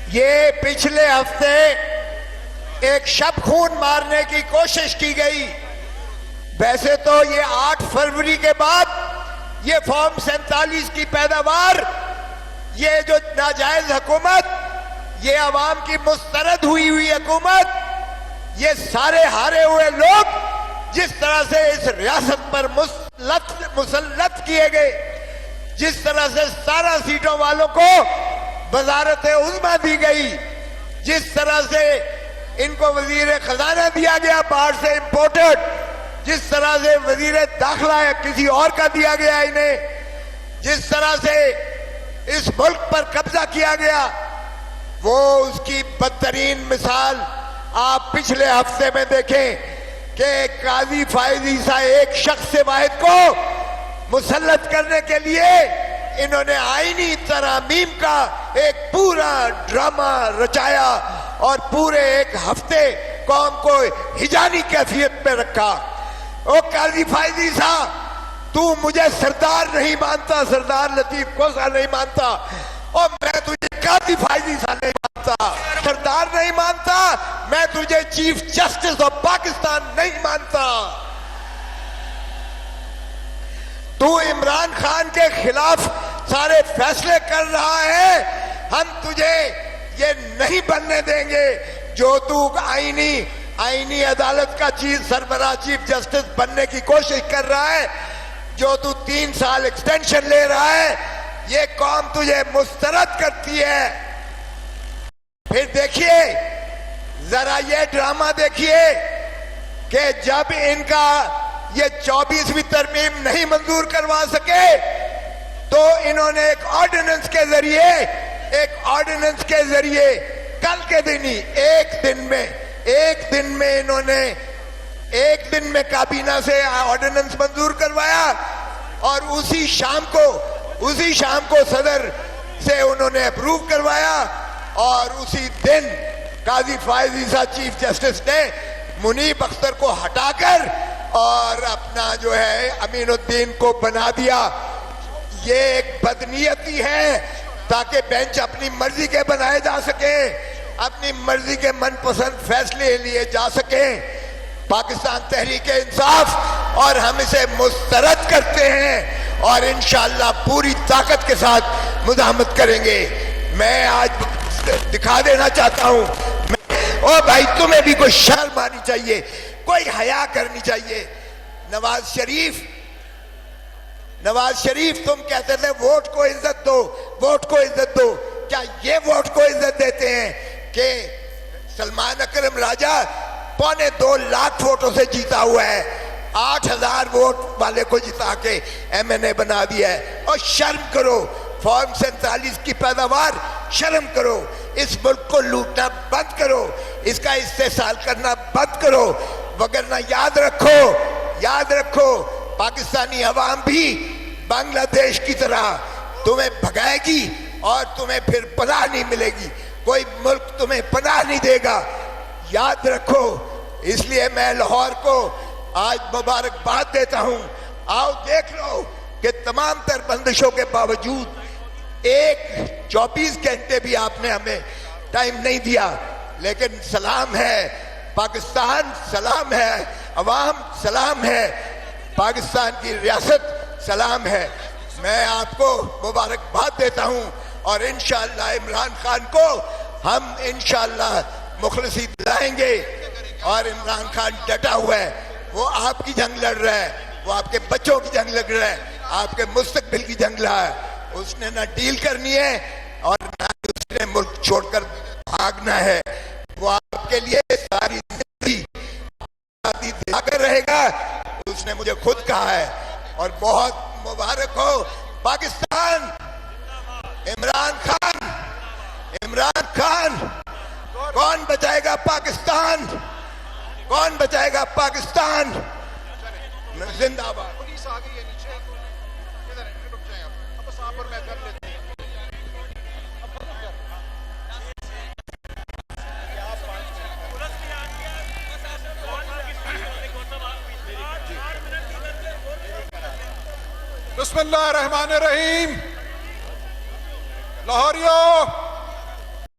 ये पिछले हफ्ते एक शब खून मारने की कोशिश की गई। वैसे तो ये 8 फरवरी के बाद ये फॉर्म 47 की पैदावार, ये जो नाजायज हुकूमत, ये अवाम की मुस्तरद हुई हुकूमत, ये सारे हारे हुए लोग जिस तरह से इस रियासत पर मुसल्लत किए गए, जिस तरह से 17 सीटों वालों को वजारत उज़्मा दी गई, जिस तरह से इनको वजीर खजाना दिया गया बाहर से इंपोर्टेड, जिस तरह से वजीर दाखिला या किसी और का दिया गया इन्हें, जिस तरह से इस मुल्क पर कब्जा किया गया, वो उसकी बदतरीन मिसाल आप पिछले हफ्ते में देखें कि काजी फायज ईसा एक शख्स से वाहिद को मुसल्लत करने के लिए इन्होंने आईनी तरामीम का एक पूरा ड्रामा रचाया और पूरे एक हफ्ते कौम को हिजानी कैफियत में रखा। ओ काजी फायज ईसा, तू मुझे सरदार नहीं मानता, सरदार लतीफ कोसा नहीं मानता, और मैं तुझे काजी फायज ईसा नहीं मानता, सरदार नहीं मानता, मैं तुझे चीफ जस्टिस ऑफ पाकिस्तान नहीं मानता। तू इमरान खान के खिलाफ सारे फैसले कर रहा है, हम तुझे ये नहीं बनने देंगे जो तू आईनी अदालत का सरबराह चीफ जस्टिस बनने की कोशिश कर रहा है, जो तू 3 साल एक्सटेंशन ले रहा है, ये कौम तुझे मुस्तरद करती है। फिर देखिए, जरा ये ड्रामा देखिए कि जब इनका ये 24वीं तरमीम नहीं मंजूर करवा सके तो इन्होंने एक ऑर्डिनेंस के जरिए कल के दिन ही एक दिन में इन्होंने एक दिन में काबीना से ऑर्डिनेंस मंजूर करवाया और उसी शाम को सदर से उन्होंने अप्रूव करवाया और उसी दिन काजी फायज ईसा चीफ जस्टिस ने मुनीब अख्तर को हटाकर और अपना जो है अमीनुद्दीन को बना दिया। ये एक बदनीयती है ताकि बेंच अपनी मर्जी के बनाए जा सके, अपनी मर्जी के मनपसंद फैसले लिए जा सके। पाकिस्तान तहरीक इंसाफ और हम इसे मुस्तरद करते हैं और इंशाअल्लाह पूरी ताकत के साथ मुजाहमत करेंगे। मैं आज दिखा देना चाहता हूं, ओ भाई तुम्हें भी कोई शर्म आनी चाहिए, कोई हया करनी चाहिए। नवाज शरीफ तुम कहते थे वोट को इज्जत दो, वोट को इज्जत दो। क्या ये वोट को इज्जत देते हैं कि सलमान अकरम राजा 2.25 लाख वोटों से जीता हुआ है, 8000 वोट वाले को जिता के MNA बना दिया है। और शर्म करो, फॉर्म 47 की पैदावार, शर्म करो, इस मुल्क को लूटना बंद करो, इसका इस्तेसाल करना बंद करो, वगरना याद रखो पाकिस्तानी अवाम भी बांग्लादेश की तरह तुम्हें भगाएगी और तुम्हें फिर पनाह नहीं मिलेगी, कोई मुल्क तुम्हें पनाह नहीं देगा, याद रखो। इसलिए मैं लाहौर को आज मुबारकबाद देता हूं। आओ देख लो कि तमाम तर बंदिशों के बावजूद 24 घंटे भी आपने हमें टाइम नहीं दिया, लेकिन सलाम है पाकिस्तान, सलाम है अवाम, सलाम है पाकिस्तान की रियासत, सलाम है। मैं आपको मुबारकबाद देता हूं और इंशाअल्लाह इमरान खान को हम इंशाअल्लाह मुखलिसी दिलाएंगे। और इमरान खान डटा हुआ है, वो आपकी जंग लड़ रहा है, वो आपके बच्चों की जंग लड़ रहा है, आपके मुस्तकबिल की जंग लड़ा है। उसने ना डील करनी है और ना उसने मुल्क छोड़कर भागना है। वो आपके लिए सारी जिंदगी दिलाकर रहेगा, उसने मुझे खुद कहा है। और बहुत मुबारक हो पाकिस्तान, इमरान खान। कौन बचाएगा पाकिस्तान, कौन बचाएगा पाकिस्तान? जिंदाबाद। पुलिस आ गई है नीचे, इधर रुक जाए आप, बस आप और मैं कर लेते हैं। बिस्मिल्लाहिर्रहमानिर्रहीम। लाहौरियों,